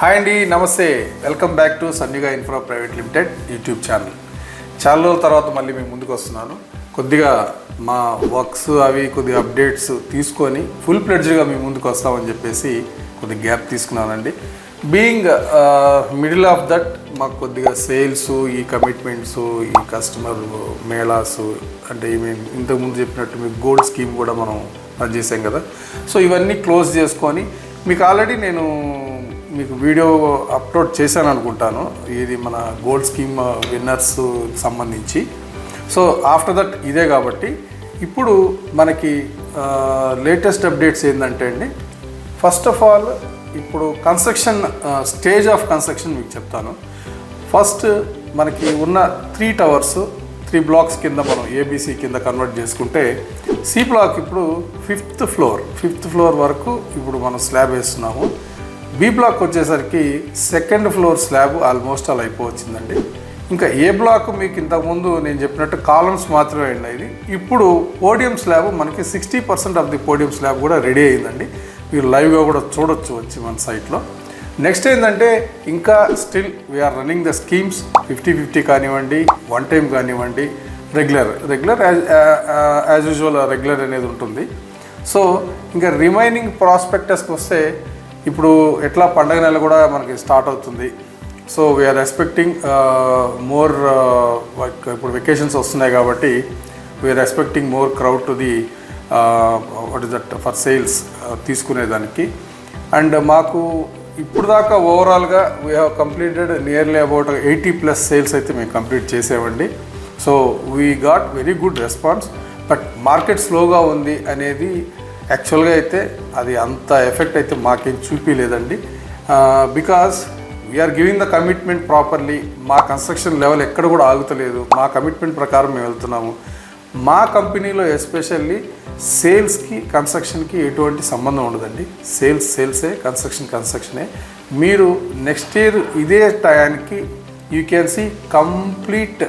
Hi అండి, నమస్తే. Welcome back to Sanniga infra private limited YouTube channel. చాలా రోజుల తర్వాత మళ్ళీ మేము ముందుకు వస్తున్నాను. కొద్దిగా మా వర్క్స్ అవి కొద్దిగా అప్డేట్స్ తీసుకొని ఫుల్ ప్లెడ్జ్గా మేము ముందుకు వస్తామని చెప్పేసి కొద్దిగా గ్యాప్ తీసుకున్నానండి. బీయింగ్ మిడిల్ ఆఫ్ దట్ మాకు కొద్దిగా సేల్స్, ఈ కమిట్మెంట్స్, ఈ కస్టమర్ మేళాస్, అంటే మేము ఇంతకుముందు చెప్పినట్టు మీకు గోల్డ్ స్కీమ్ కూడా మనం రన్ చేసాం కదా. సో ఇవన్నీ క్లోజ్ చేసుకొని మీకు ఆల్రెడీ నేను మీకు వీడియో అప్లోడ్ చేశాను అనుకుంటాను, ఇది మన గోల్డ్ స్కీమ్ విన్నర్స్ సంబంధించి. సో ఆఫ్టర్ దట్ ఇదే కాబట్టి ఇప్పుడు మనకి లేటెస్ట్ అప్డేట్స్ ఏంటంటే అండి, ఫస్ట్ ఆఫ్ ఆల్ ఇప్పుడు కన్స్ట్రక్షన్ స్టేజ్ ఆఫ్ కన్స్ట్రక్షన్ మీకు చెప్తాను. ఫస్ట్ మనకి ఉన్న 3 టవర్స్ 3 బ్లాక్స్ కింద మనం ఏబీసీ కింద కన్వర్ట్ చేసుకుంటే సి బ్లాక్ ఇప్పుడు 5th ఫ్లోర్ వరకు ఇప్పుడు మనం స్లాబ్ వేస్తున్నాము. బి బ్లాక్ వచ్చేసరికి 2nd ఫ్లోర్ స్లాబ్ ఆల్మోస్ట్ అలా అయిపోవచ్చిందండి. ఇంకా ఏ బ్లాక్ మీకు ఇంతకుముందు నేను చెప్పినట్టు కాలమ్స్ మాత్రమే అయినాయి. ఇప్పుడు పోడియం స్లాబ్ మనకి 60% ఆఫ్ ది పోడియం స్లాబ్ కూడా రెడీ అయిందండి. మీరు లైవ్గా కూడా చూడొచ్చు వచ్చి మన సైట్లో. నెక్స్ట్ ఏంటంటే ఇంకా still we are running the schemes 50-50 కానివ్వండి, 1 టైం కానివ్వండి, రెగ్యులర్ యాజ్ యూజువల్ రెగ్యులర్ అనేది ఉంటుంది. సో ఇంకా రిమైనింగ్ ప్రాస్పెక్టస్కి వస్తే ఇప్పుడు ఎట్లా పండగ నెల కూడా మనకి స్టార్ట్ అవుతుంది. సో వీఆర్ ఎక్స్పెక్టింగ్ మోర్ ఇప్పుడు వెకేషన్స్ వస్తున్నాయి కాబట్టి we're expecting more crowd to the what is that for sales తీసుకునేదానికి. అండ్ మాకు ఇప్పుడు దాకా ఓవరాల్గా we have completed nearly about 80+ sales అయితే మేము కంప్లీట్ చేసామండి. So we got very good response. But market స్లోగా ఉంది అనేది యాక్చువల్గా అయితే అది అంత ఎఫెక్ట్ అయితే మాకేం చూపించలేదండి. Because we're giving the commitment properly. మా కన్స్ట్రక్షన్ లెవెల్ ఎక్కడ కూడా ఆగుతలేదు. మా కమిట్మెంట్ ప్రకారం మేము వెళ్తున్నాము. మా కంపెనీలో ఎస్పెషల్లీ సేల్స్కి కన్స్ట్రక్షన్కి ఎటువంటి సంబంధం ఉండదండి. సేల్సే, కన్స్ట్రక్షనే. మీరు నెక్స్ట్ ఇయర్ ఇదే టయానికి you can see complete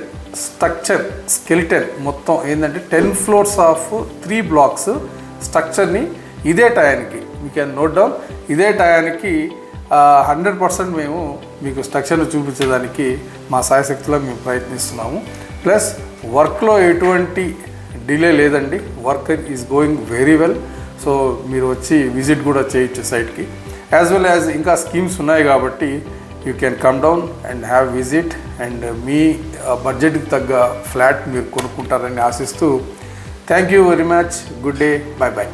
structure skeleton మొత్తం ఏంటంటే 10 ఫ్లోర్స్ ఆఫ్ 3 బ్లాక్స్ స్ట్రక్చర్ని ఇదే టయానికి యూ క్యాన్ నోట్ డౌన్. ఇదే టయానికి 100% మేము మీకు స్ట్రక్చర్ను చూపించేదానికి మా సాయశక్తిలో మేము ప్రయత్నిస్తున్నాము. ప్లస్ వర్క్లో ఎటువంటి డిలే లేదండి. Work is going very well. So మీరు వచ్చి విజిట్ కూడా చేయొచ్చు సైట్కి. యాజ్ వెల్ యాజ్ ఇంకా స్కీమ్స్ ఉన్నాయి కాబట్టి you can come down and have visit. And మీ బడ్జెట్కి తగ్గ ఫ్లాట్ మీరు కొనుక్కుంటారని ఆశిస్తూ thank you very much. Good day. By.